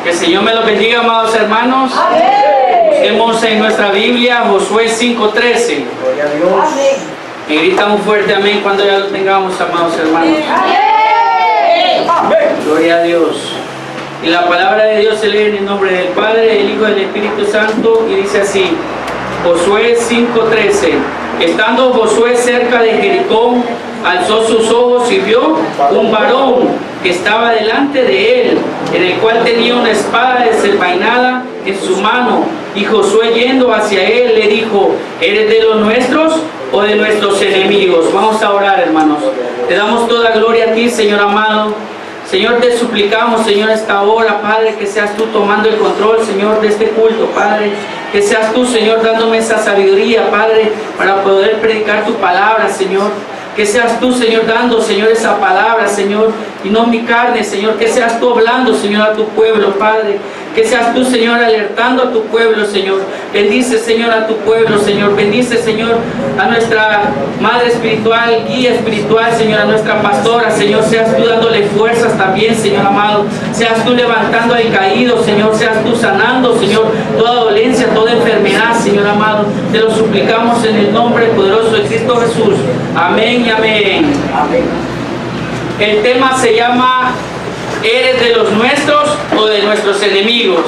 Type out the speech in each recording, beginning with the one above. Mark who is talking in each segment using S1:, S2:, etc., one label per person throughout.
S1: Que el Señor me los bendiga, amados hermanos. Busquemos en nuestra Biblia Josué 5:13.
S2: Gloria a Dios.
S1: Me grita muy fuerte amén cuando ya lo tengamos, amados hermanos. Gloria a Dios. Y la palabra de Dios se lee en el nombre del Padre, del Hijo y del Espíritu Santo, y dice así: Josué 5:13. Estando Josué cerca de Jericó, alzó sus ojos y vio un varón que estaba delante de él, en el cual tenía una espada desenvainada en su mano. Y Josué, yendo hacia él, le dijo: ¿Eres de los nuestros o de nuestros enemigos? Vamos a orar, hermanos. Te damos toda gloria a ti, Señor amado. Señor, te suplicamos, Señor, esta hora, Padre, que seas tú tomando el control, Señor, de este culto, Padre. Que seas tú, Señor, dándome esa sabiduría, Padre, para poder predicar tu palabra, Señor. Que seas tú, Señor, dando, Señor, esa palabra, Señor, y no mi carne, Señor. Que seas tú hablando, Señor, a tu pueblo, Padre. Que seas tú, Señor, alertando a tu pueblo, Señor. Bendice, Señor, a tu pueblo, Señor. Bendice, Señor, a nuestra madre espiritual, guía espiritual, Señor, a nuestra pastora, Señor. Seas tú dándole fuerzas también, Señor amado. Seas tú levantando al caído, Señor. Seas tú sanando, Señor, toda dolencia, toda enfermedad, Señor amado. Te lo suplicamos en el nombre poderoso de Cristo Jesús. Amén y amén.
S2: Amén.
S1: El tema se llama: ¿eres de los nuestros o de nuestros enemigos?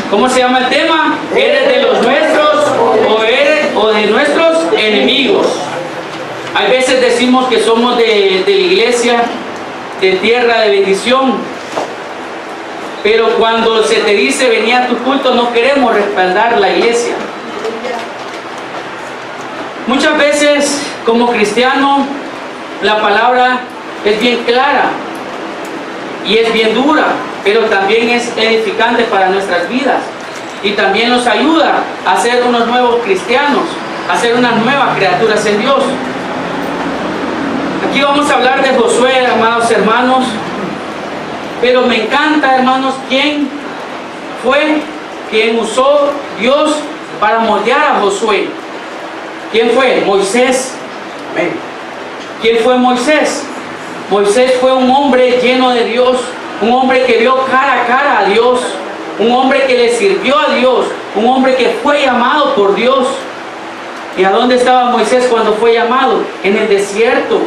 S1: ¿Cómo se llama el tema? ¿Eres de los nuestros o de nuestros enemigos? Hay veces decimos que somos de la iglesia, de tierra de bendición, pero cuando se te dice venir a tu culto no queremos respaldar la iglesia. Muchas veces como cristiano la palabra es bien clara y es bien dura, pero también es edificante para nuestras vidas y también nos ayuda a ser unos nuevos cristianos, a ser unas nuevas criaturas en Dios. Aquí vamos a hablar de Josué, amados hermanos, pero me encanta, hermanos, quién fue quien usó Dios para moldear a Josué. ¿Quién fue? Moisés. ¿Quién fue Moisés? Moisés fue un hombre lleno de Dios, un hombre que vio cara a cara a Dios, un hombre que le sirvió a Dios, un hombre que fue llamado por Dios. ¿Y a dónde estaba Moisés cuando fue llamado? En el desierto.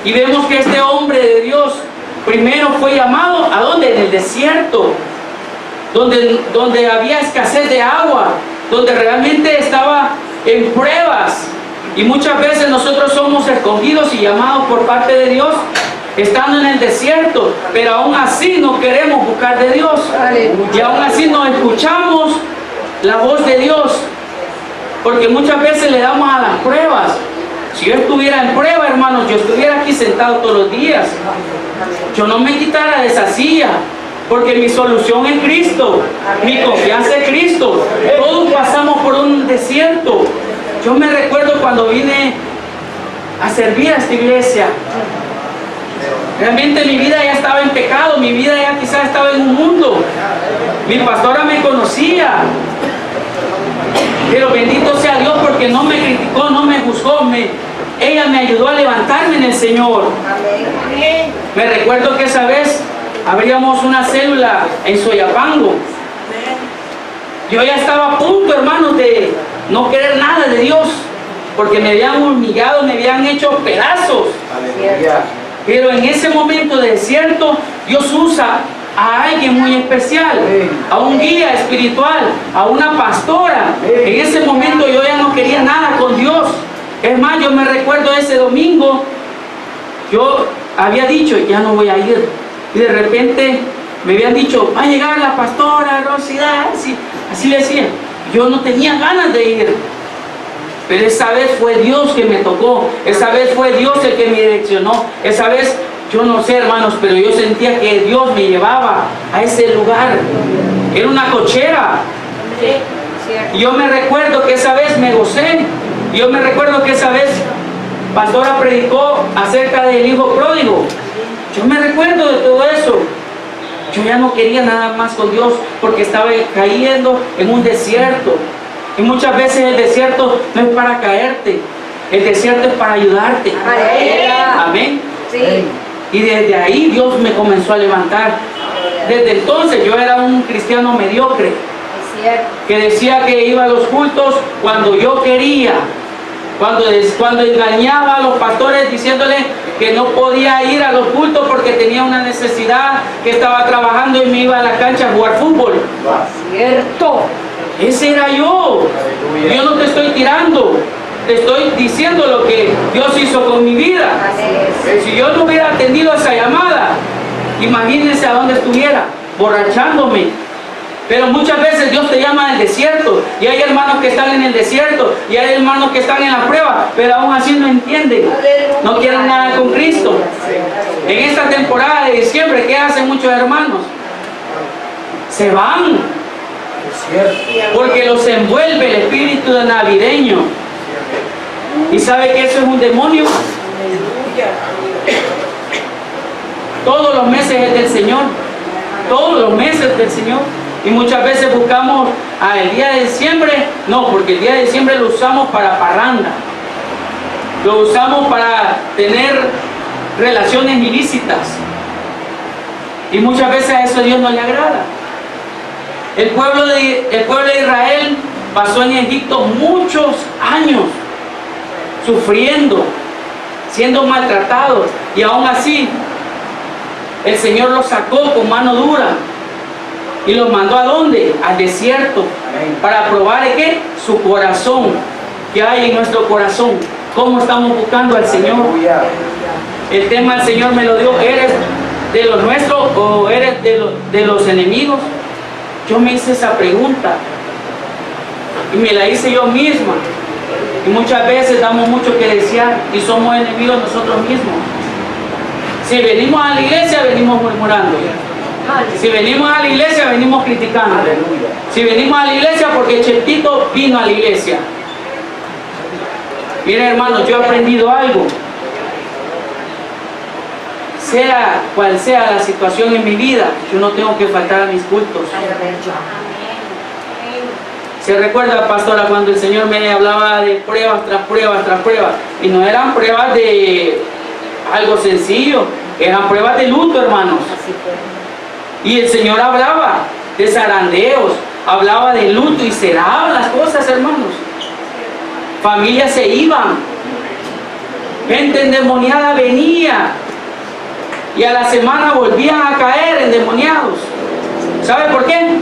S1: Y vemos que este hombre de Dios primero fue llamado, ¿a dónde? En el desierto, donde había escasez de agua, donde realmente estaba en pruebas. Y muchas veces nosotros somos escogidos y llamados por parte de Dios estando en el desierto, pero aún así no queremos buscar de Dios. Y aún así no escuchamos la voz de Dios, porque muchas veces le damos a las pruebas. Si yo estuviera en prueba, hermanos, yo estuviera aquí sentado todos los días, yo no me quitara de esa silla, porque mi solución es Cristo, mi confianza es Cristo. Todos pasamos por un desierto. Yo me recuerdo cuando vine a servir a esta iglesia. Realmente mi vida ya estaba en pecado, mi vida ya quizás estaba en un mundo. Mi pastora me conocía, pero bendito sea Dios porque no me criticó, no me juzgó, ella me ayudó a levantarme en el Señor. Me recuerdo que esa vez abríamos una célula en Soyapango. Yo ya estaba a punto, hermanos, de no querer nada de Dios, porque me habían humillado, me habían hecho pedazos. Aleluya. Pero en ese momento de desierto, Dios usa a alguien muy especial, a un guía espiritual, a una pastora. En ese momento yo ya no quería nada con Dios. Es más, yo me recuerdo ese domingo, yo había dicho, ya no voy a ir. Y de repente me habían dicho, va a llegar la pastora Rosidad, así le decía. Yo no tenía ganas de ir, pero esa vez fue Dios que me tocó, esa vez fue Dios el que me direccionó, esa vez, yo no sé, hermanos, pero yo sentía que Dios me llevaba a ese lugar. Era una cochera. Y yo me recuerdo que esa vez me gocé. Yo me recuerdo que esa vez pastora predicó acerca del hijo pródigo. Yo me recuerdo de todo eso. Yo ya no quería nada más con Dios porque estaba cayendo en un desierto. Y muchas veces el desierto no es para caerte, el desierto es para ayudarte. Amén. Sí. Y desde ahí Dios me comenzó a levantar. Desde entonces yo era un cristiano mediocre, que decía que iba a los cultos cuando yo quería, cuando engañaba a los pastores diciéndoles que no podía ir a los cultos porque tenía una necesidad, que estaba trabajando y me iba a la cancha a jugar fútbol.
S2: Cierto.
S1: Ese era yo. Yo no te estoy tirando, te estoy diciendo lo que Dios hizo con mi vida. Si yo no hubiera atendido esa llamada, imagínense a dónde estuviera, borrachándome. Pero muchas veces Dios te llama al desierto, y hay hermanos que están en el desierto, y hay hermanos que están en la prueba, pero aún así no entienden, no quieren nada con Cristo. En esta temporada de diciembre, ¿qué hacen muchos hermanos? Se van, porque los envuelve el espíritu de navideño. ¿Y sabe que eso es un demonio? Todos los meses es del Señor, todos los meses del Señor. Y muchas veces buscamos el día de diciembre, no, porque el día de diciembre lo usamos para parranda, lo usamos para tener relaciones ilícitas, y muchas veces a eso a Dios no le agrada. El pueblo de Israel pasó en Egipto muchos años sufriendo, siendo maltratados, y aún así el Señor los sacó con mano dura y los mandó ¿a dónde? Al desierto, para probar ¿qué? Su corazón, que hay en nuestro corazón, cómo estamos buscando al Señor. El tema el Señor me lo dio: ¿eres de los nuestros o eres de los enemigos? Yo me hice esa pregunta y me la hice yo misma, y muchas veces damos mucho que desear y somos enemigos nosotros mismos. Si venimos a la iglesia, venimos murmurando. Si venimos a la iglesia, venimos criticando. Si venimos a la iglesia, porque Chetito vino a la iglesia. Miren, hermanos, yo he aprendido algo. Sea cual sea la situación en mi vida, yo no tengo que faltar a mis cultos. ¿Se recuerda, pastora, cuando el Señor me hablaba de pruebas tras pruebas tras pruebas? Y no eran pruebas de algo sencillo, eran pruebas de luto, hermanos. Y el Señor hablaba de zarandeos, hablaba de luto, y se daban las cosas, hermanos. Familias se iban, gente endemoniada venía, y a la semana volvían a caer endemoniados. ¿Sabe por qué?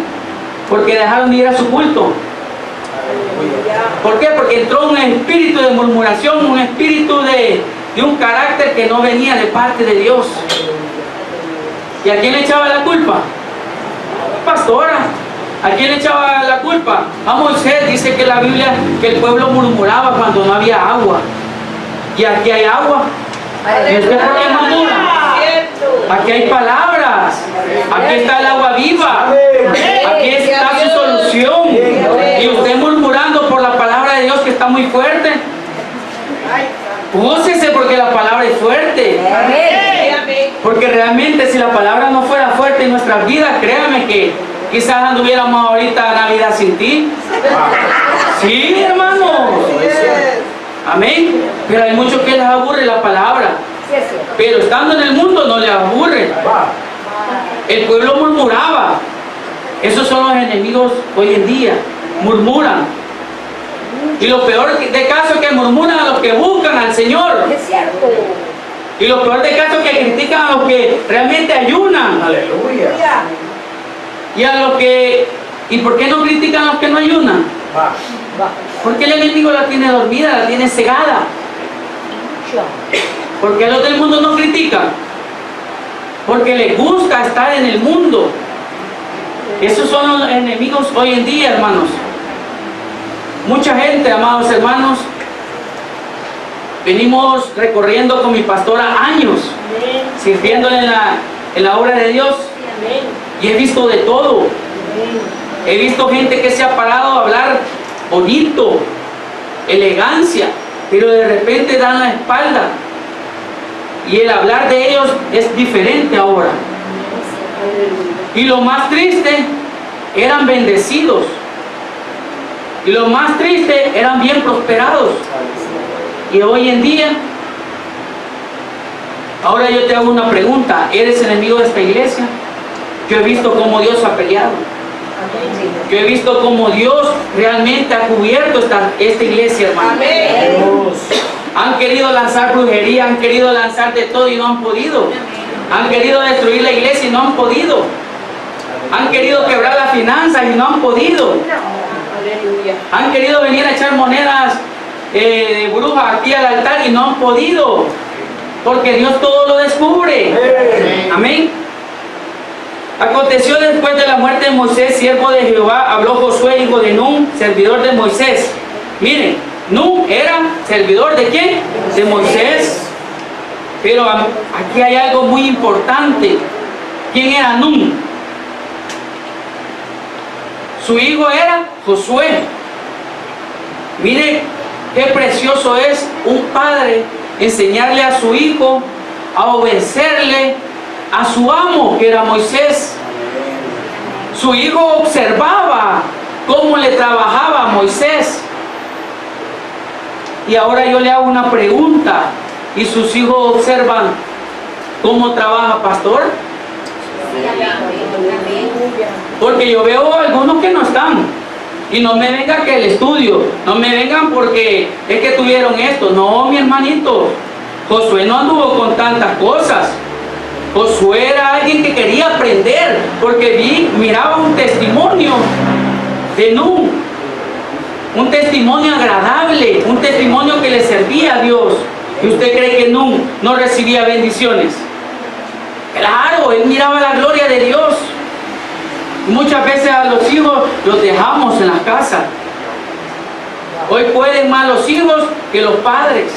S1: Porque dejaron de ir a su culto. ¿Por qué? Porque entró un espíritu de murmuración, un espíritu de un carácter que no venía de parte de Dios. ¿Y a quién le echaba la culpa? Pastora. ¿A quién le echaba la culpa? A Moisés. Dice que la Biblia, que el pueblo murmuraba cuando no había agua. Y aquí hay agua. ¿Y usted por qué murmura? Aquí hay palabras. Aquí está el agua viva. Aquí está su solución. Y usted murmurando por la palabra de Dios, que está muy fuerte. Gócese porque la palabra es fuerte. Porque realmente si la palabra no fuera fuerte en nuestras vidas, créame que quizás anduviéramos ahorita Navidad sin ti. Sí, hermanos. Amén. Pero hay muchos que les aburre la palabra. Pero estando en el mundo no les aburre. El pueblo murmuraba. Esos son los enemigos hoy en día. Murmuran. Y lo peor de caso es que murmuran a los que buscan al Señor.
S2: Es cierto.
S1: Y lo peor de caso es que critican a los que realmente ayunan.
S3: Aleluya.
S1: Y a los que... ¿Y por qué no critican a los que no ayunan? Porque el enemigo la tiene dormida, la tiene cegada. Porque a los del mundo no critican. Porque les gusta estar en el mundo. Esos son los enemigos hoy en día, hermanos. Mucha gente, amados hermanos, venimos recorriendo con mi pastora años, sirviéndole en la obra de Dios, y he visto de todo. He visto gente que se ha parado a hablar bonito, elegancia, pero de repente dan la espalda, y el hablar de ellos es diferente ahora. Y lo más triste, eran bendecidos. Y lo más triste, eran bien prosperados. Y hoy en día Ahora yo te hago una pregunta. ¿Eres enemigo de esta iglesia? Yo he visto cómo Dios ha peleado. Yo he visto cómo Dios realmente ha cubierto esta iglesia, hermano. Han querido lanzar brujería, han querido lanzar de todo y no han podido. Han querido destruir la iglesia y no han podido. Han querido quebrar las finanzas y no han podido. Han querido venir a echar monedas de brujas aquí al altar y no han podido. Porque Dios todo lo descubre. Amén. Aconteció después de la muerte de Moisés, siervo de Jehová, habló Josué, hijo de Nun, servidor de Moisés. Miren, Nun era servidor ¿de quién? De Moisés. Pero aquí hay algo muy importante. ¿Quién era Nun? Su hijo era Josué. Mire qué precioso es un padre enseñarle a su hijo a obedecerle a su amo, que era Moisés. Su hijo observaba cómo le trabajaba a Moisés. Y ahora yo le hago una pregunta. ¿Y sus hijos observan cómo trabaja pastor? Porque yo veo algunos que no están. Y no me vengan que el estudio, no me vengan porque es que tuvieron esto. No, mi hermanito, Josué no anduvo con tantas cosas. Josué era alguien que quería aprender, porque miraba un testimonio de Nun, un testimonio agradable, un testimonio que le servía a Dios. ¿Y usted cree que Nun no recibía bendiciones? Claro, él miraba la gloria de Dios. Muchas veces a los hijos los dejamos en la casa. Hoy pueden más los hijos que los padres.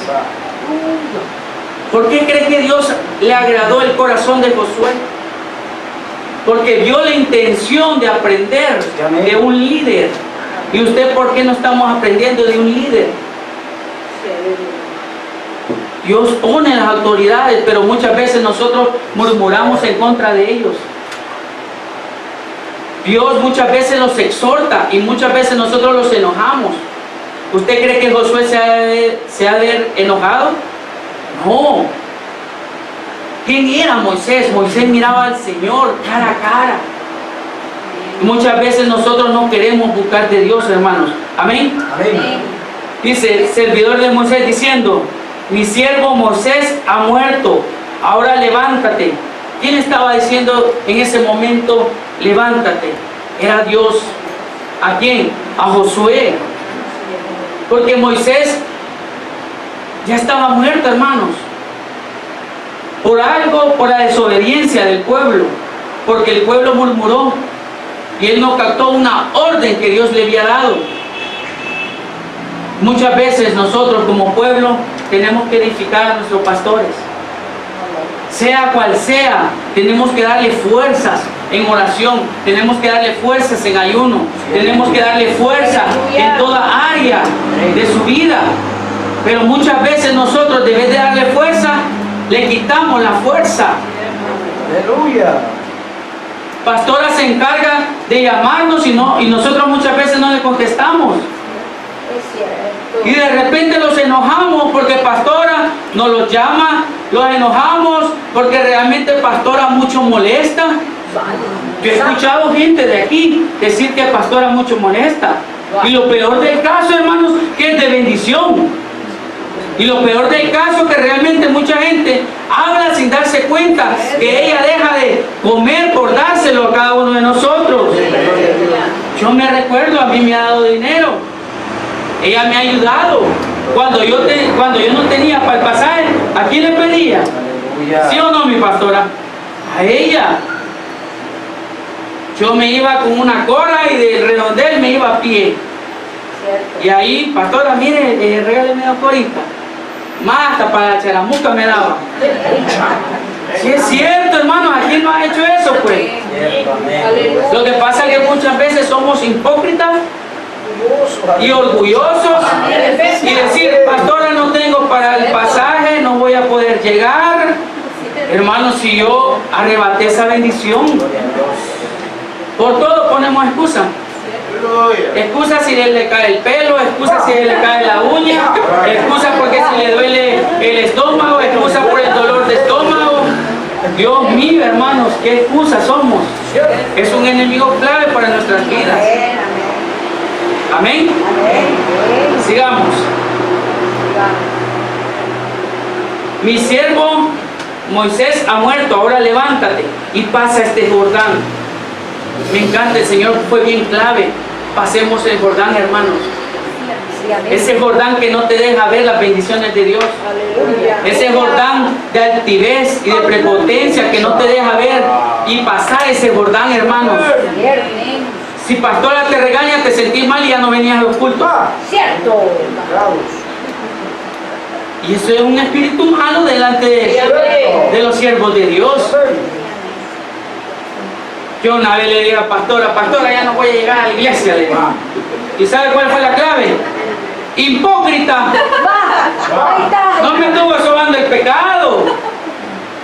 S1: ¿Por qué cree que Dios le agradó el corazón de Josué? Porque vio la intención de aprender de un líder. ¿Y usted por qué no estamos aprendiendo de un líder? Dios pone las autoridades, pero muchas veces nosotros murmuramos en contra de ellos. Dios muchas veces los exhorta y muchas veces nosotros los enojamos. ¿Usted cree que Josué se ha de haber enojado? No. ¿Quién era Moisés? Moisés miraba al Señor cara a cara. Muchas veces nosotros no queremos buscar de Dios, hermanos. Amén.
S3: Amén.
S1: Dice el servidor de Moisés diciendo: mi siervo Moisés ha muerto, ahora levántate. ¿Quién estaba diciendo en ese momento levántate? Era Dios. ¿A quién? A Josué. Porque Moisés ya estaba muerto, hermanos. Por algo, por la desobediencia del pueblo. Porque el pueblo murmuró y él no captó una orden que Dios le había dado. Muchas veces nosotros como pueblo tenemos que edificar a nuestros pastores. Sea cual sea, tenemos que darle fuerzas en oración, tenemos que darle fuerzas en ayuno, tenemos que darle fuerza en toda área de su vida. Pero muchas veces nosotros, en vez de darle fuerza, le quitamos la fuerza.
S3: Aleluya.
S1: Pastora se encarga de llamarnos y nosotros muchas veces no le contestamos. Y de repente los enojamos porque pastora nos los llama, los enojamos porque realmente pastora mucho molesta. Yo he escuchado gente de aquí decir que pastora mucho molesta. Y lo peor del caso, hermanos, que es de bendición. Y lo peor del caso es que realmente mucha gente habla sin darse cuenta que ella deja de comer por dárselo a cada uno de nosotros. Yo me recuerdo, a mí me ha dado dinero. Ella me ha ayudado. Cuando yo no tenía para el pasaje, ¿a quién le pedía? ¿Sí o no, mi pastora? A ella. Yo me iba con una cola y del redondel me iba a pie. Y ahí, pastora, mire, regáleme una corita. Más hasta para la charamusca me daba. Si es cierto, hermano, ¿a quién no ha hecho eso, pues? Lo que pasa es que muchas veces somos hipócritas y orgullosos y decir, pastora, no tengo para el pasaje, no voy a poder llegar. Hermano, si yo arrebaté esa bendición, por todo ponemos excusa. Excusa si le cae el pelo, excusa si le cae la uña, excusa porque si le duele el estómago, excusa por el dolor de estómago. Dios mío, hermanos, qué excusa somos. Es un enemigo clave para nuestras vidas. Amén. Sigamos. Mi siervo Moisés ha muerto, ahora levántate y pasa este Jordán. Me encanta, el Señor fue bien clave. Pasemos el Jordán, hermanos. Ese Jordán que no te deja ver las bendiciones de Dios. Ese Jordán de altivez y de prepotencia que no te deja ver y pasar ese Jordán, hermanos. Si pastora te regaña, te sentís mal y ya no venías a los cultos.
S2: Cierto.
S1: Y eso es un espíritu malo delante de los siervos de Dios. Yo una vez le dije a pastora, ya no voy a llegar a la iglesia. Le dije. ¿Y sabe cuál fue la clave? Hipócrita. No me estuvo sobando el pecado.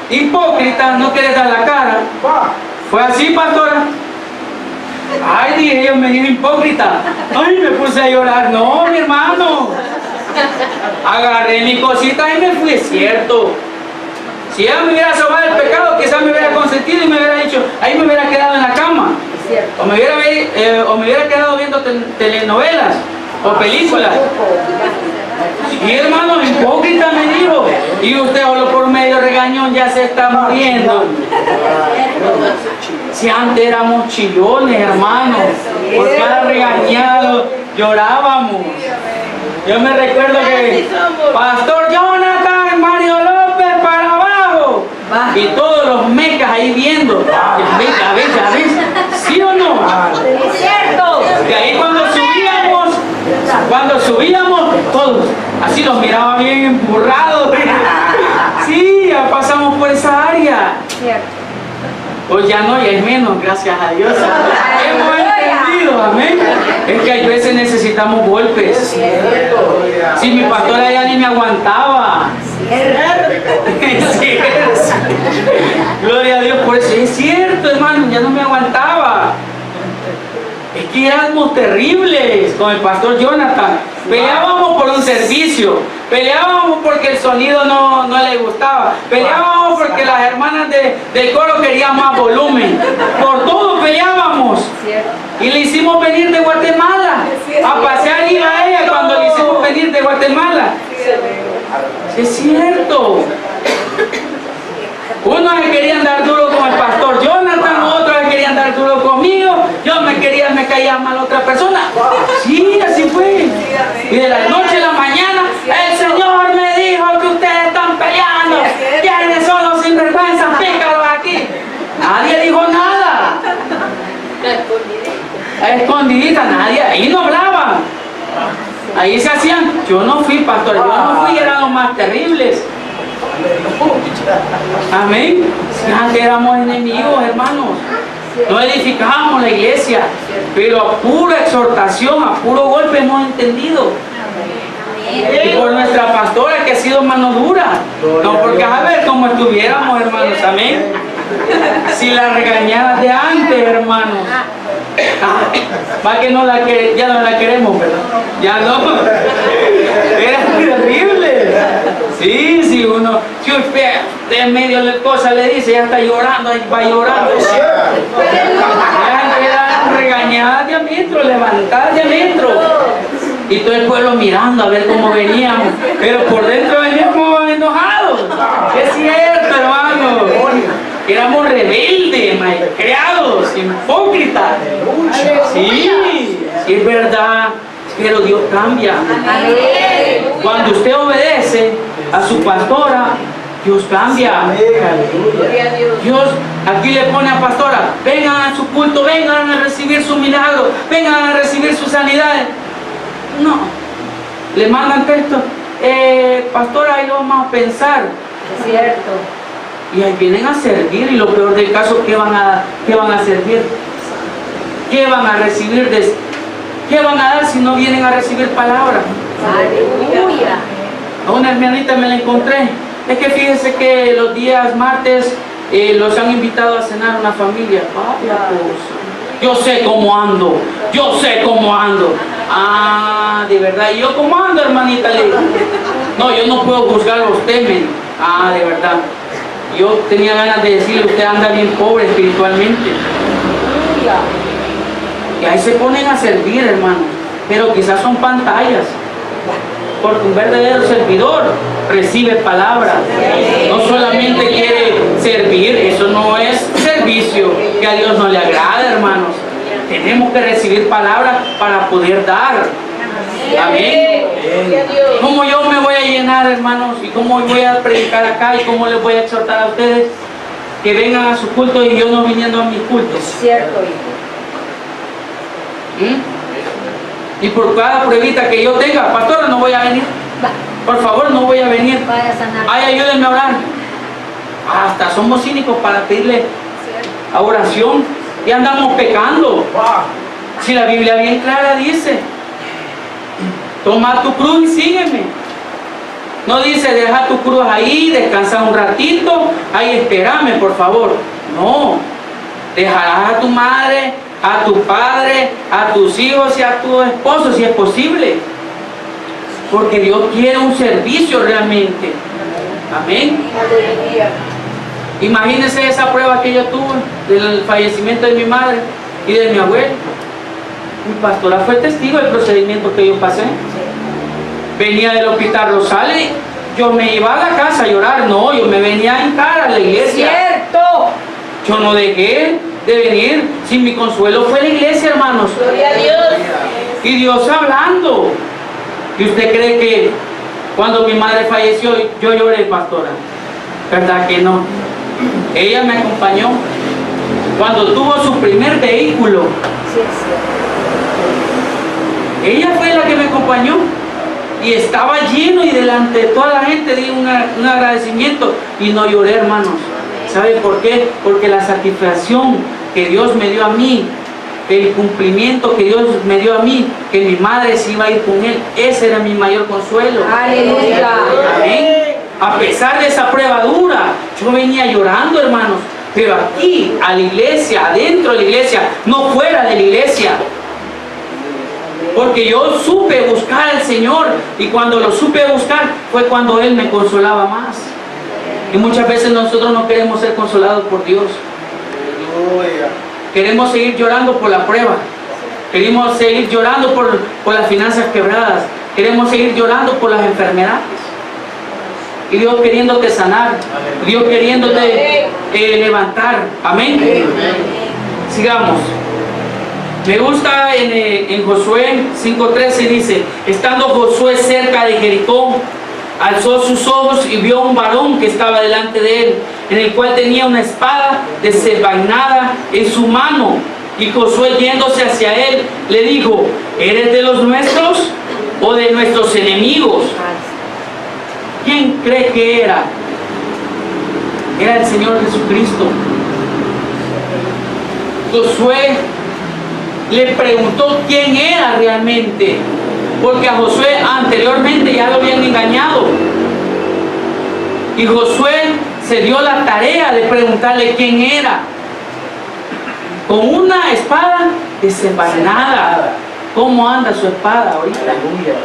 S1: Hipócrita, no quieres dar la cara. Fue así, pastora. Ay, dije yo, me dijo hipócrita. Ay, me puse a llorar. No, mi hermano. Agarré mi cosita y me fui, es cierto. Si ella me hubiera sobado el pecado, quizás me hubiera consentido y me hubiera dicho, ahí me hubiera quedado en la cama. O me hubiera quedado viendo telenovelas o películas. Y hermano, hipócrita me dijo. Y usted solo por medio regañón ya se está muriendo. Si antes éramos chillones, hermano, por cada regañado llorábamos. Yo me recuerdo que Pastor Jonathan, Mario López para abajo. Y todos los mecas ahí viendo. Ya ves, ¿sí o no?
S2: Es cierto.
S1: De ahí cuando subíamos, todos así los miraba bien empurrados. Sí, ya pasamos por esa área. Pues ya no, ya es menos, gracias a Dios. Hemos entendido, amén. Es que hay veces necesitamos golpes. Si mi pastora ya ni me aguantaba. Gloria a Dios por eso. Es cierto, hermano, ya no me aguantaba. Es que éramos terribles con el pastor Jonathan. Peleábamos por un servicio, peleábamos porque el sonido no le gustaba, peleábamos porque las hermanas del coro querían más volumen, por todo peleábamos. Y le hicimos venir de Guatemala, a pasear iba a ella cuando le hicimos venir de Guatemala. Es cierto. Unos se querían dar duro con el pastor Jonathan, otros se querían dar duro conmigo, yo me caía mal a otra persona. Sí, así fue. Y de la noche a la mañana, el Señor me dijo que ustedes están peleando. ¿Quiénes son los sinvergüenzas pícaros aquí? Nadie dijo nada. Escondidita, nadie, ahí no hablaban. Ahí se hacían, yo no fui pastor, yo no fui, eran los más terribles. Amén. Si antes éramos enemigos, hermanos, no edificábamos la iglesia, pero a pura exhortación, a puro golpe hemos entendido. Y por nuestra pastora que ha sido mano dura, no porque a ver cómo estuviéramos, hermanos, amén. Si las regañadas de antes, hermanos, va que ya no la queremos, ¿verdad? Ya no. Era terrible. Sí, si usted de medio de cosas le dice, ya está llorando, ahí va llorando. Eran regañadas de adentro, levantadas de adentro. Y todo el pueblo mirando a ver cómo veníamos. Pero por dentro veníamos enojados. Es cierto, hermano. Éramos rebeldes, malcriados, hipócritas. Sí, sí es verdad. Pero Dios cambia. Cuando usted obedece a su pastora, Dios cambia. Dios aquí le pone a pastora, vengan a su culto, vengan a recibir su milagro, vengan a recibir su sanidad. No, le mandan texto, pastora, ahí lo vamos a pensar.
S2: Es cierto.
S1: Y ahí vienen a servir, y lo peor del caso, ¿qué van a servir? ¿Qué van a recibir? ¿Qué van a dar si no vienen a recibir palabra?
S2: Aleluya.
S1: A una hermanita me la encontré. Es que fíjese que los días martes los han invitado a cenar una familia. Vaya cosa. Yo sé cómo ando. Ah, de verdad. ¿Y yo cómo ando, hermanita? Le digo. No, yo no puedo juzgar a usted, men. Ah, de verdad. Yo tenía ganas de decirle, usted anda bien pobre espiritualmente.
S2: Aleluya.
S1: Y ahí se ponen a servir, hermanos. Pero quizás son pantallas. Porque un verdadero servidor recibe palabra. No solamente quiere servir, eso no es servicio que a Dios no le agrada, hermanos. Tenemos que recibir palabra para poder dar. Amén. ¿Cómo yo me voy a llenar, hermanos? ¿Y cómo voy a predicar acá? ¿Y cómo les voy a exhortar a ustedes que vengan a su culto y yo no viniendo a mis cultos?
S2: Cierto, hijo.
S1: Y por cada pruebita que yo tenga, pastora, no voy a venir. Por favor, no voy a venir.
S2: Vaya a sanar.
S1: Ay, ayúdenme a orar. Hasta somos cínicos para pedirle a oración y andamos pecando. Si la Biblia bien clara dice, toma tu cruz y sígueme. No dice, deja tu cruz ahí, descansa un ratito, ahí espérame, por favor. No, dejarás a tu madre, a tu padre, a tus hijos y a tu esposo si es posible. Porque Dios quiere un servicio realmente. Amén. Imagínense esa prueba que yo tuve del fallecimiento de mi madre y de mi abuelo. Mi pastora fue testigo del procedimiento que yo pasé. Venía del hospital Rosales, yo me iba a la casa a llorar. No, yo me venía a hincar a la iglesia.
S2: Cierto.
S1: Yo no dejé de venir. Si mi consuelo fue la iglesia, hermanos.
S2: Gloria a Dios.
S1: Y Dios hablando. ¿Y usted cree que cuando mi madre falleció yo lloré, pastora? ¿Verdad que no? Ella me acompañó cuando tuvo su primer vehículo.
S2: Sí, sí.
S1: Ella fue la que me acompañó y estaba lleno y delante de toda la gente di un agradecimiento y no lloré, hermanos. ¿Sabe por qué? Porque la satisfacción que Dios me dio a mí, el cumplimiento que Dios me dio a mí, que mi madre se iba a ir con él, ese era mi mayor consuelo.
S2: Aleluya.
S1: Amén. A pesar de esa prueba dura, yo venía llorando, hermanos, pero aquí, a la iglesia, adentro de la iglesia, no fuera de la iglesia. Porque yo supe buscar al Señor y cuando lo supe buscar fue cuando Él me consolaba más. Y muchas veces nosotros no queremos ser consolados por Dios. Queremos seguir llorando por la prueba. Queremos seguir llorando por las finanzas quebradas. Queremos seguir llorando por las enfermedades. Y Dios queriéndote sanar. Dios queriéndote levantar. Amén. Sigamos. Me gusta en Josué 5:13 dice, estando Josué cerca de Jericó, alzó sus ojos y vio un varón que estaba delante de él, en el cual tenía una espada desenvainada en su mano. Y Josué, yéndose hacia él, le dijo, ¿eres de los nuestros o de nuestros enemigos? ¿Quién cree que era? Era el Señor Jesucristo. Josué le preguntó quién era realmente, porque a Josué anteriormente ya lo habían engañado. Y Josué se dio la tarea de preguntarle quién era. Con una espada desenvainada. ¿Cómo anda su espada ahorita?
S2: Aleluya.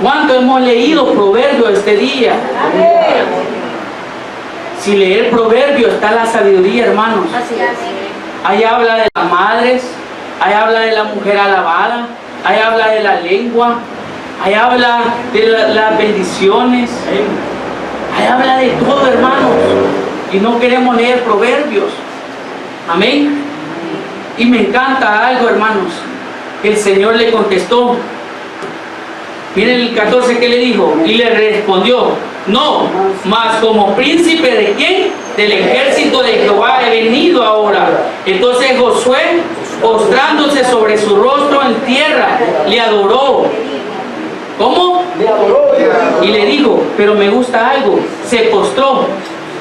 S1: ¿Cuánto hemos leído Proverbios este día?
S2: Amén.
S1: Si leer Proverbios está la sabiduría, hermanos.
S2: Así es.
S1: Ahí habla de las madres, ahí habla de la mujer alabada, ahí habla de la lengua, ahí habla de las bendiciones, ahí habla de todo, hermanos. Y no queremos leer Proverbios. Amén. Y me encanta algo, hermanos. El Señor le contestó. Miren el 14 que le dijo. Y le respondió, no, mas como príncipe de quién? Del ejército de Jehová he venido ahora. Entonces Josué, postrándose sobre su rostro en tierra, le adoró. ¿Cómo?
S3: Le adoró.
S1: Y le dijo, pero me gusta algo. Se postró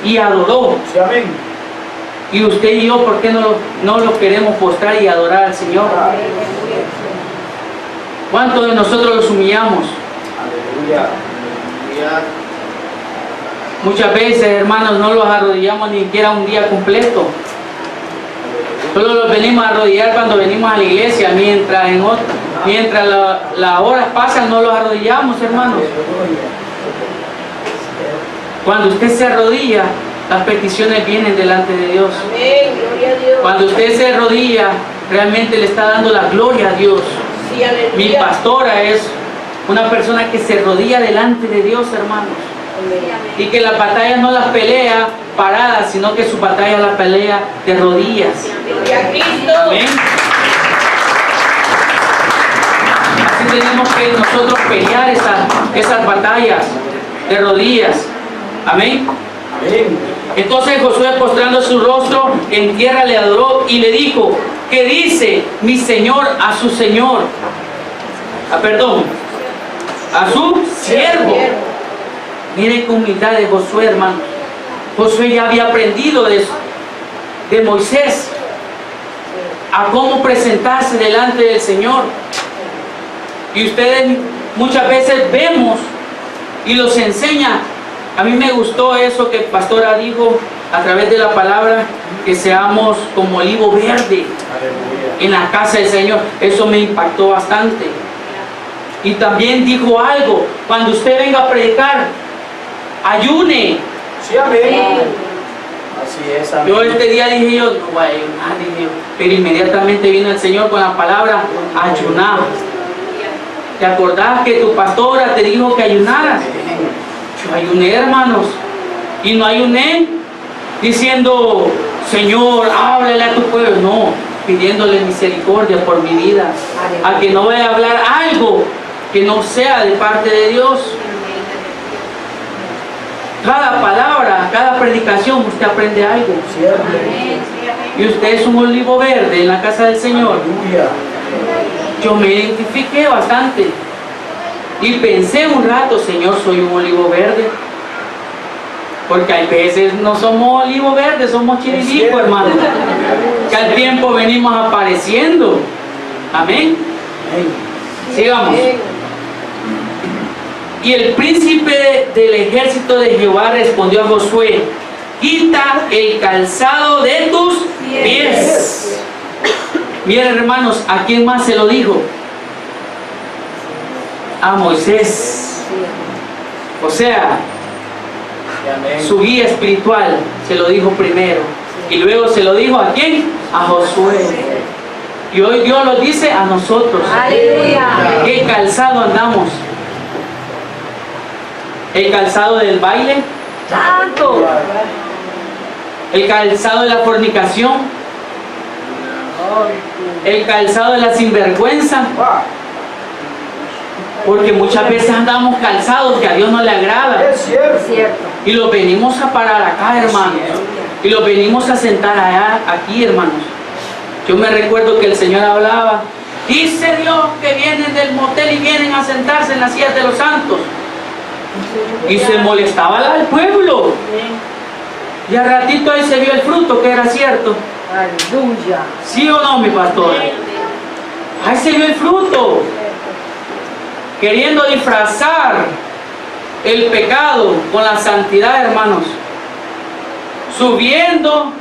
S1: y adoró.
S3: Sí, amén.
S1: Y usted y yo, ¿por qué no lo queremos postrar y adorar al Señor? ¿Cuántos de nosotros los humillamos?
S3: Aleluya.
S1: Muchas veces, hermanos, no los arrodillamos ni siquiera un día completo. Solo los venimos a arrodillar cuando venimos a la iglesia, mientras las horas pasan no los arrodillamos, hermanos. Cuando usted se arrodilla, las peticiones vienen delante de Dios.
S2: Amén. Gloria a Dios.
S1: Cuando usted se arrodilla, realmente le está dando la gloria a Dios.
S2: Sí, aleluya.
S1: Mi pastora es una persona que se arrodilla delante de Dios, hermanos.
S2: Amén.
S1: Y que las batallas no las pelea paradas, sino que su batalla la pelea de rodillas.
S2: Gloria a Cristo.
S1: Amén. Así tenemos que nosotros pelear esas batallas de rodillas. Amén.
S3: Amén.
S1: Entonces Josué, postrando su rostro en tierra, le adoró y le dijo: ¿qué dice mi señor a su señor? Perdón, a su siervo. Miren qué humildad de Josué, hermano. Josué ya había aprendido de Moisés a cómo presentarse delante del Señor. Y ustedes muchas veces vemos y los enseña. A mí me gustó eso que pastora dijo a través de la palabra, que seamos como olivo verde
S3: Aleluya.
S1: en la casa del Señor. Eso me impactó bastante. Y también dijo algo: cuando usted venga a predicar, ayune.
S3: Sí, amén. Así es, amén.
S1: Yo este día dije yo, no voy a ayunar, dije yo. Pero inmediatamente vino el Señor con la palabra ayunar. ¿Te acordás que tu pastora te dijo que ayunaras? Yo ayuné, hermanos. Y no ayuné diciendo: Señor, háblale a tu pueblo. No, pidiéndole misericordia por mi vida. A que no vaya a hablar algo que no sea de parte de Dios. Cada palabra, cada predicación, usted aprende algo.
S3: Cierto.
S1: Y usted es un olivo verde en la casa del Señor.
S3: Aleluya.
S1: Yo me identifiqué bastante. Y pensé un rato: Señor, soy un olivo verde. Porque hay veces no somos olivo verde, somos chiririco, hermano. Que al tiempo venimos apareciendo. Amén.
S3: Amén.
S1: Sigamos. Y el príncipe del ejército de Jehová respondió a Josué: quita el calzado de tus pies. Miren, hermanos, ¿a quién más se lo dijo? A Moisés. O sea,
S3: Amén.
S1: su guía espiritual se lo dijo primero. Y luego se lo dijo ¿a quién? A Josué. Y hoy Dios lo dice a nosotros.
S2: Aleluya.
S1: ¿Qué calzado andamos? ¿El calzado del baile?
S2: Santo.
S1: ¿El calzado de la fornicación? ¿El calzado de la sinvergüenza? Porque muchas veces andamos calzados que a Dios no le agrada.
S3: Es cierto.
S2: Cierto.
S1: Y los venimos a parar acá, hermanos. Y los venimos a sentar allá, aquí, hermanos. Yo me recuerdo que el Señor hablaba: dice Dios que vienen del motel y vienen a sentarse en las sillas de los santos. Y se molestaba al pueblo. Y al ratito ahí se vio el fruto, que era cierto.
S2: Aleluya.
S1: ¿Sí o no, mi pastor? Ahí se vio el fruto. Queriendo disfrazar el pecado con la santidad, hermanos. Subiendo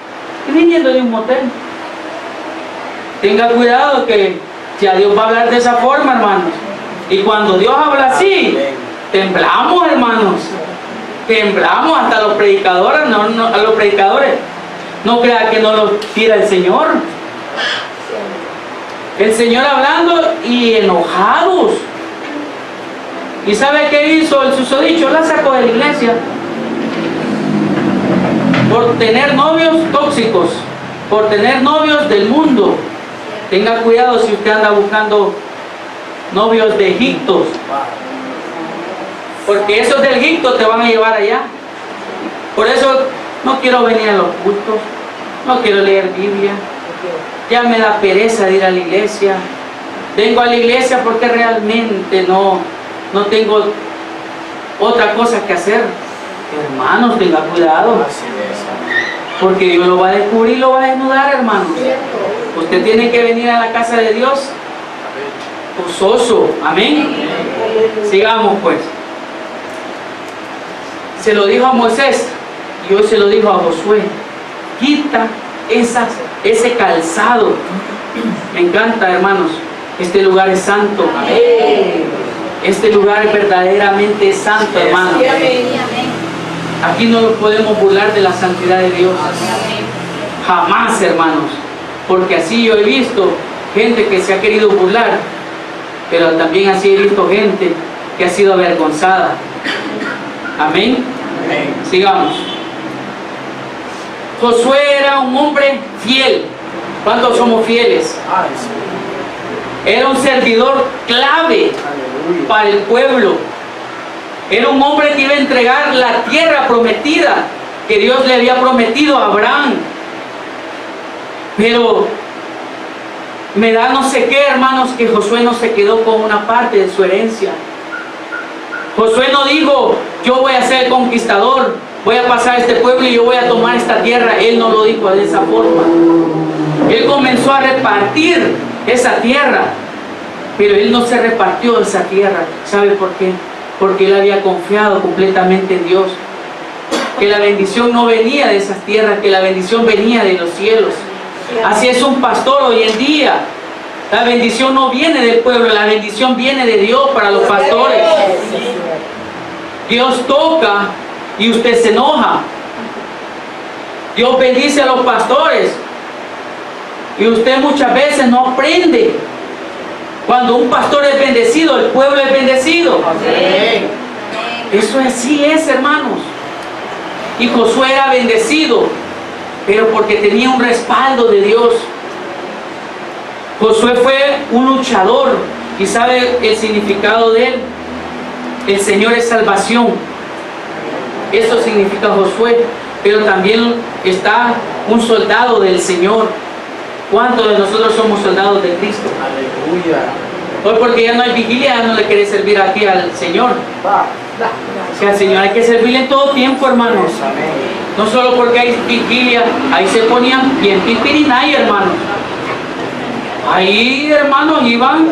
S1: y viniendo de un motel. Tenga cuidado que ya Dios va a hablar de esa forma, hermanos. Y cuando Dios habla así, temblamos, hermanos. Temblamos hasta los predicadores, a los predicadores. No crea que no los tira el Señor. El Señor hablando y enojados. ¿Y sabe qué hizo el susodicho? La sacó de la iglesia. Por tener novios tóxicos, por tener novios del mundo. Tenga cuidado si usted anda buscando novios de Egipto. Porque esos del Egipto te van a llevar allá. Por eso no quiero venir a los cultos, no quiero leer Biblia. Ya me da pereza de ir a la iglesia. Vengo a la iglesia porque realmente no tengo otra cosa que hacer. Hermanos, tenga cuidado.
S3: Así es.
S1: Porque Dios lo va a descubrir y lo va a desnudar, hermanos. Usted tiene que venir a la casa de Dios gozoso. Amén. Sigamos pues. Se lo dijo a Moisés y hoy se lo dijo a Josué: quita ese calzado. Me encanta, hermanos. Este lugar es santo. Este lugar verdaderamente es santo, hermanos. Aquí no nos podemos burlar de la santidad de Dios. Jamás, hermanos. Porque así yo he visto gente que se ha querido burlar, pero también así he visto gente que ha sido avergonzada. Amén.
S3: Amén.
S1: Sigamos. Josué era un hombre fiel. ¿Cuántos somos fieles?
S3: Ay, sí.
S1: Era un servidor clave
S3: Aleluya.
S1: para el pueblo. Era un hombre que iba a entregar la tierra prometida que Dios le había prometido a Abraham. Pero me da no sé qué, hermanos, que Josué no se quedó con una parte de su herencia. Josué no dijo, yo voy a ser el conquistador, voy a pasar a este pueblo y yo voy a tomar esta tierra. Él no lo dijo de esa forma. Él comenzó a repartir esa tierra, pero él no se repartió esa tierra. ¿Sabe por qué? Porque él había confiado completamente en Dios, que la bendición no venía de esas tierras, que la bendición venía de los cielos. Así es un pastor hoy en día. La bendición no viene del pueblo, la bendición viene de Dios para los pastores. Dios toca y usted se enoja. Dios bendice a los pastores y usted muchas veces no aprende. Cuando un pastor es bendecido, el pueblo es bendecido.
S3: Amén.
S1: Eso así es, hermanos. Y Josué era bendecido, pero porque tenía un respaldo de Dios. Josué fue un luchador. ¿Y sabe el significado de él? El Señor es salvación. Eso significa Josué. Pero también está un soldado del Señor. ¿Cuántos de nosotros somos soldados de Cristo?
S3: Aleluya.
S1: Hoy porque ya no hay vigilia, ya no le quiere servir aquí al Señor.
S3: Va.
S1: O sea, al Señor hay que servirle en todo tiempo, hermanos.
S3: Amén.
S1: No solo porque hay vigilia, ahí se ponían bien pipirinay, hermanos. Ahí, hermanos, iban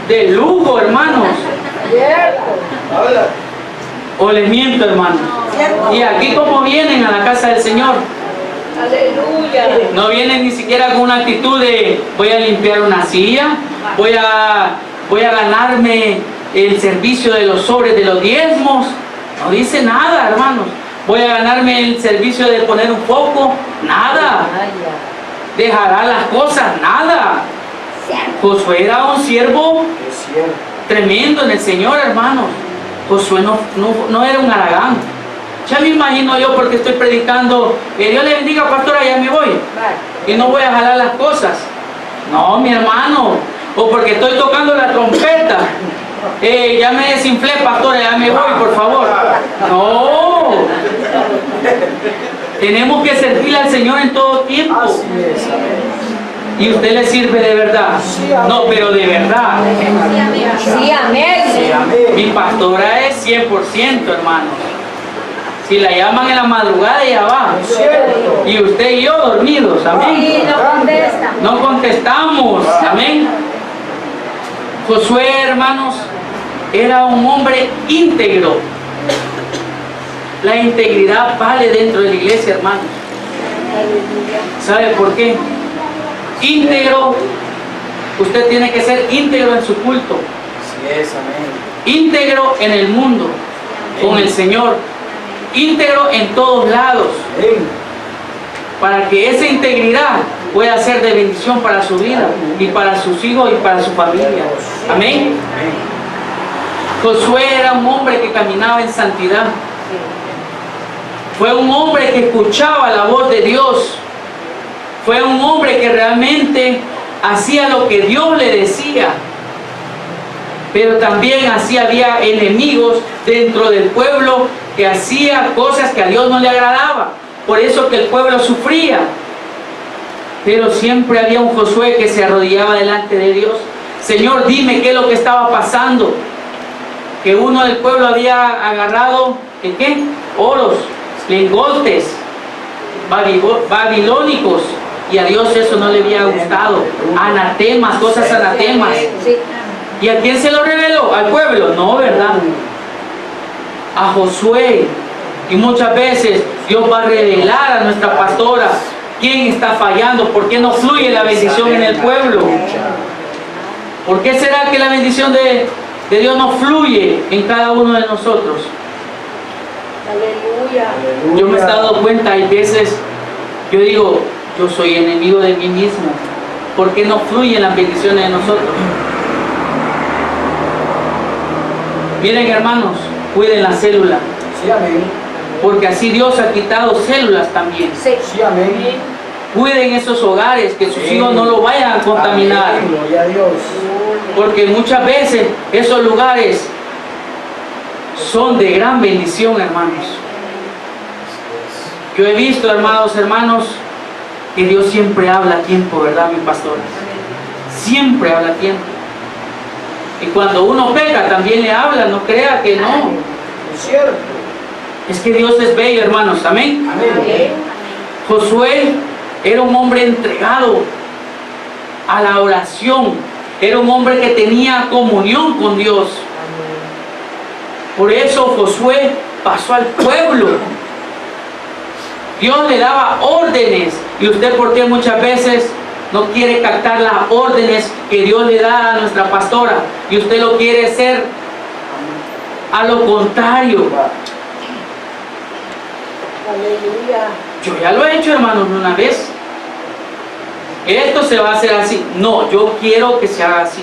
S1: de lujo, hermanos. O les miento, hermanos. Y aquí como vienen a la casa del Señor,
S2: Aleluya.
S1: no vienen ni siquiera con una actitud de voy a limpiar una silla, voy a ganarme el servicio de los sobres de los diezmos. No dice nada, hermanos. Voy a ganarme el servicio de poner un foco, nada. Dejará las cosas, nada. Josué era un siervo
S3: Es cierto.
S1: tremendo en el Señor, hermanos. Josué no era un haragán. Ya me imagino yo porque estoy predicando, Dios le bendiga, pastora, ya me voy. Y no voy a jalar las cosas. No, mi hermano. O porque estoy tocando la trompeta. Ya me desinflé, pastora, ya me voy, por favor. No. Tenemos que servirle al Señor en todo tiempo.
S3: Así es. Amén.
S1: Y usted le sirve de verdad. No, pero de verdad.
S2: Sí, amén.
S3: Sí, amén.
S1: Mi pastora es 100%, hermanos. Si la llaman en la madrugada, ella va.
S3: Es cierto.
S1: Y usted y yo dormidos,
S2: Sí,
S1: amén.
S2: no contesta.
S1: No contestamos, amén. Josué, hermanos, era un hombre íntegro. La integridad vale dentro de la iglesia, hermanos. ¿Sabe por qué? Íntegro, usted tiene que ser íntegro en su culto,
S3: Así es. Amén.
S1: íntegro en el mundo, con el Señor, íntegro en todos lados,
S3: Amén.
S1: para que esa integridad pueda ser de bendición para su vida y para sus hijos y para su familia. Amén.
S3: Amén.
S1: Josué era un hombre que caminaba en santidad. Fue un hombre que escuchaba la voz de Dios. Fue un hombre que realmente hacía lo que Dios le decía. Pero también así había enemigos dentro del pueblo que hacía cosas que a Dios no le agradaba. Por eso que el pueblo sufría. Pero siempre había un Josué que se arrodillaba delante de Dios. Señor, dime qué es lo que estaba pasando. Que uno del pueblo había agarrado, ¿qué? Oros, lingotes, babilónicos. Y a Dios eso no le había gustado. Anatemas, cosas anatemas.
S2: Sí.
S1: ¿Y a quién se lo reveló? ¿Al pueblo? No, ¿verdad? A Josué. Y muchas veces Dios va a revelar a nuestra pastora quién está fallando, por qué no fluye la bendición en el pueblo. ¿Por qué será que la bendición de Dios no fluye en cada uno de nosotros?
S2: Aleluya.
S1: Yo me he dado cuenta, hay veces, yo digo, yo soy enemigo de mí mismo. ¿Por qué no fluyen las bendiciones de nosotros? Miren, hermanos, cuiden la célula,
S3: Sí, amén.
S1: porque así Dios ha quitado células también.
S2: Sí.
S3: Sí, amén.
S1: Cuiden esos hogares, que sus hijos no lo vayan a contaminar,
S3: Amén. Gloria a Dios.
S1: porque muchas veces esos lugares son de gran bendición, hermanos. Yo he visto, hermanos, que Dios siempre habla a tiempo, ¿verdad, mi pastor? Siempre habla a tiempo. Y cuando uno peca, también le habla, no crea que no.
S3: Es cierto.
S1: Es que Dios es bello, hermanos, amén.
S3: Amén.
S1: Josué era un hombre entregado a la oración, era un hombre que tenía comunión con Dios. Por eso Josué pasó al pueblo. Dios le daba órdenes. ¿Y usted por qué muchas veces no quiere captar las órdenes que Dios le da a nuestra pastora? Y usted lo quiere hacer a lo contrario.
S2: Aleluya.
S1: Yo ya lo he hecho, hermanos, una vez. Esto se va a hacer así. No, yo quiero que se haga así.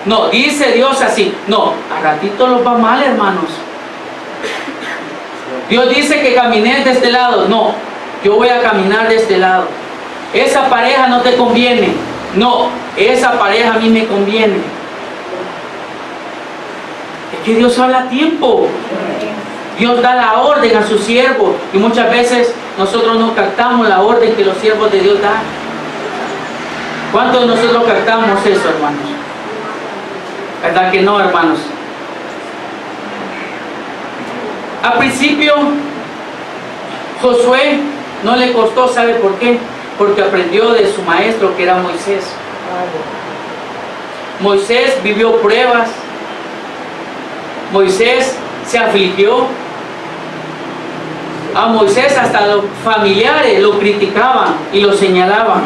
S1: No, dice Dios así. No, a ratito lo va mal, hermanos. Dios dice que camines de este lado. No, yo voy a caminar de este lado. Esa pareja no te conviene. No, esa pareja a mí me conviene. Es que Dios habla a tiempo. Dios da la orden a sus siervos. Y muchas veces nosotros no captamos la orden que los siervos de Dios dan. ¿Cuántos de nosotros captamos eso, hermanos? ¿Verdad que no, hermanos? Al principio, Josué no le costó, ¿sabe por qué? Porque aprendió de su maestro, que era Moisés. Moisés vivió pruebas. Moisés se afligió. A Moisés hasta los familiares lo criticaban y lo señalaban.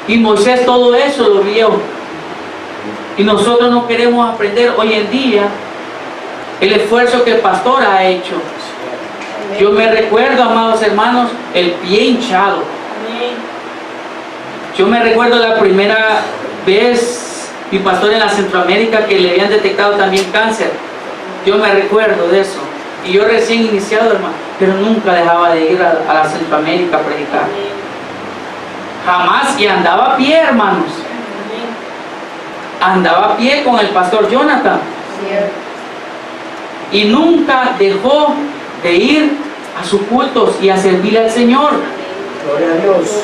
S1: Y Moisés todo eso lo vio. Y nosotros no queremos aprender hoy en día el esfuerzo que el pastor ha hecho. Yo me recuerdo, amados hermanos, el pie hinchado. Yo me recuerdo la primera vez, mi pastor en la Centroamérica, que le habían detectado también cáncer. Yo me recuerdo de eso. Y yo recién iniciado, hermano, pero nunca dejaba de ir a la Centroamérica a predicar. Jamás, y andaba a pie, hermanos. Andaba a pie con el pastor Jonathan. Y nunca dejó de ir a sus cultos y a servir al Señor.
S3: Gloria a Dios.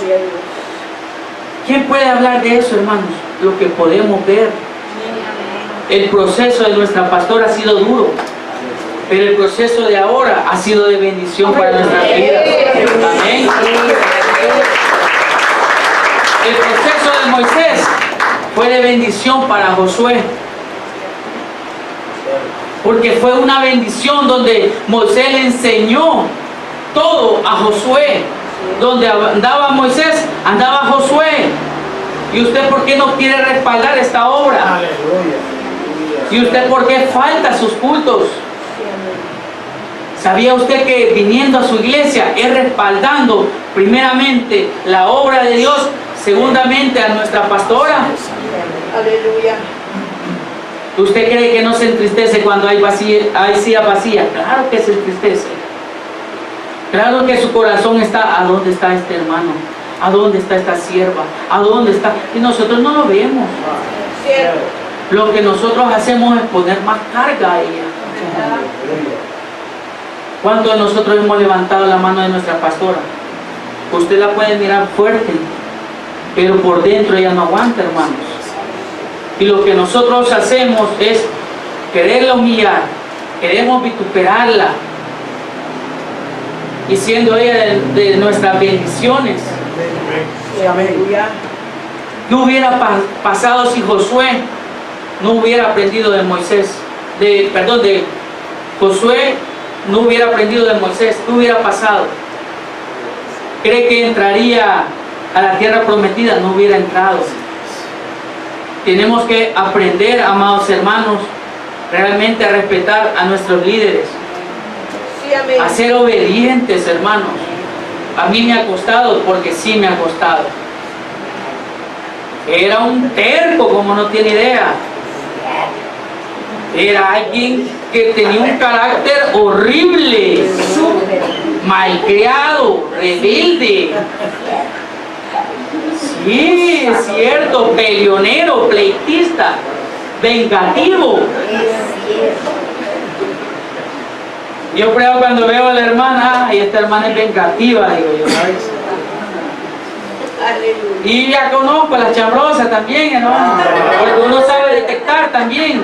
S1: ¿Quién puede hablar de eso, hermanos? Lo que podemos ver. El proceso de nuestra pastora ha sido duro, pero el proceso de ahora ha sido de bendición para nuestras vidas. Amén. El proceso de Moisés fue de bendición para Josué, porque fue una bendición donde Moisés le enseñó todo a Josué. Donde andaba Moisés, andaba Josué. ¿Y usted por qué no quiere respaldar esta obra?
S3: Aleluya.
S1: ¿Y usted por qué falta sus cultos? ¿Sabía usted que viniendo a su iglesia es respaldando primeramente la obra de Dios, segundamente a nuestra pastora?
S2: Aleluya.
S1: ¿Usted cree que no se entristece cuando hay silla vacía? Claro que se entristece. Claro que su corazón está, ¿a dónde está este hermano? ¿A dónde está esta sierva? ¿A dónde está? Y nosotros no lo vemos.
S2: Cierto.
S1: Lo que nosotros hacemos es poner más carga a ella. ¿Cuántos de nosotros hemos levantado la mano de nuestra pastora? Usted la puede mirar fuerte, pero por dentro ella no aguanta, hermanos. Y lo que nosotros hacemos es quererla humillar, queremos vituperarla, y siendo ella de nuestras bendiciones.
S3: Aleluya.
S1: ¿Qué hubiera pasado si Josué no hubiera aprendido de Moisés? De Josué no hubiera aprendido de Moisés. ¿Qué hubiera pasado? ¿Cree que entraría a la tierra prometida? No hubiera entrado. Tenemos que aprender, amados hermanos, realmente a respetar a nuestros líderes.
S2: Sí, amén.
S1: a ser obedientes, hermanos. A mí me ha costado, porque sí me ha costado. Era un terco, como no tiene idea. Era alguien que tenía un carácter horrible, malcriado, rebelde. Sí, es cierto, peleonero, pleitista, vengativo. Yo creo cuando veo a la hermana, ay, esta hermana es vengativa, digo yo.
S2: Aleluya.
S1: Y ya conozco a la chambrosa también, hermano, porque uno sabe detectar también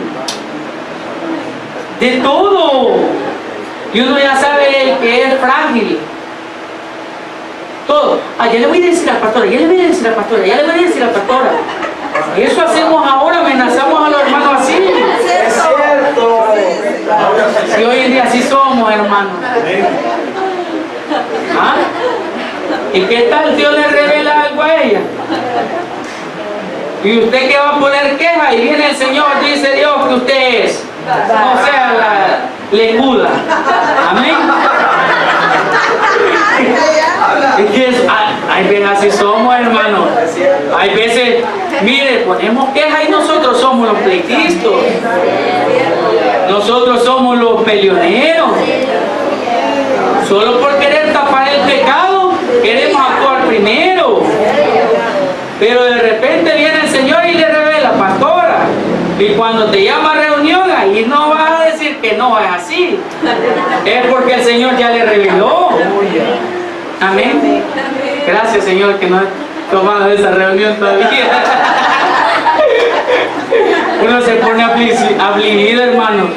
S1: de todo. Y uno ya sabe el que es frágil. Todo. Ah, ya le voy a decir a la pastora, ya le voy a decir a la pastora, ya le voy a decir a la pastora. Eso hacemos ahora, amenazamos a los hermanos así.
S3: Es cierto.
S1: Y hoy en día así somos, hermanos. ¿Ah? ¿Y qué tal Dios le revela algo a ella? ¿Y usted qué va a poner queja? Y viene el Señor, dice Dios que usted es. O sea, la leguda. Amén. Es que hay veces así somos, hermanos. Hay veces, mire, ponemos queja y nosotros somos los pleitistas. Nosotros somos los peleoneros. Solo por querer tapar el pecado, queremos actuar primero. Pero de repente viene el Señor y le revela, pastora. Y cuando te llama a reunión, ahí no vas a decir que no es así. Es porque el Señor ya le reveló. Amén. Gracias, Señor, que no he tomado esa reunión todavía. Uno se pone afligido, hermano.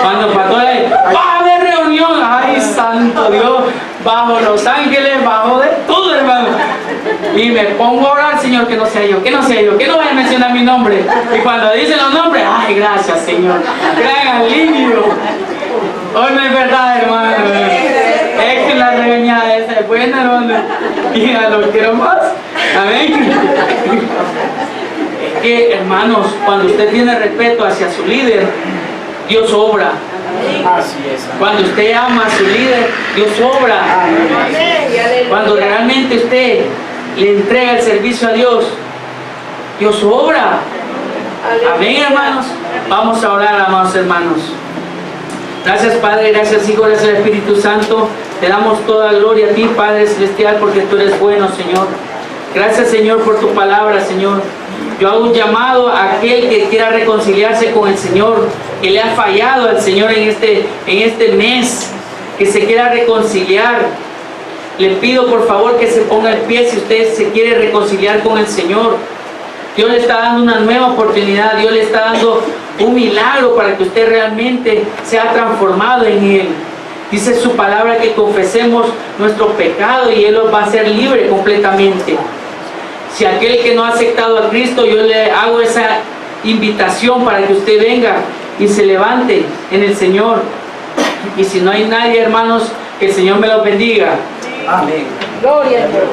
S1: Cuando pastora va a haber reunión, ay, santo Dios, bajo los ángeles, bajo de todo, hermano. Y me pongo a orar, Señor, que no sea yo, que no sea yo, que no vaya a mencionar mi nombre. Y cuando dicen los nombres, ay, gracias, Señor. Gran alivio. Hoy no es verdad, hermano. Es que la regañada esa es buena, hermano. Y a lo quiero más. Amén. Es que, hermanos, cuando usted tiene respeto hacia su líder, Dios obra.
S3: Así es.
S1: Cuando usted ama a su líder, Dios obra. Cuando realmente usted le entrega el servicio a Dios, Dios obra. Amén, hermanos. Vamos a orar, amados hermanos. Gracias, Padre, gracias, Hijo, gracias, Espíritu Santo. Te damos toda gloria a ti, Padre Celestial, porque tú eres bueno, Señor. Gracias, Señor, por tu palabra, Señor. Yo hago un llamado a aquel que quiera reconciliarse con el Señor, que le ha fallado al Señor en este mes, que se quiera reconciliar. Le pido por favor que se ponga en pie si usted se quiere reconciliar con el Señor. Dios le está dando una nueva oportunidad, Dios le está dando un milagro para que usted realmente sea transformado en Él. Dice su palabra que confesemos nuestro pecado y Él los va a hacer libre completamente. Si aquel que no ha aceptado a Cristo, yo le hago esa invitación para que usted venga y se levante en el Señor. Y si no hay nadie, hermanos, que el Señor me los bendiga.
S3: Amén.
S2: Gloria a Dios.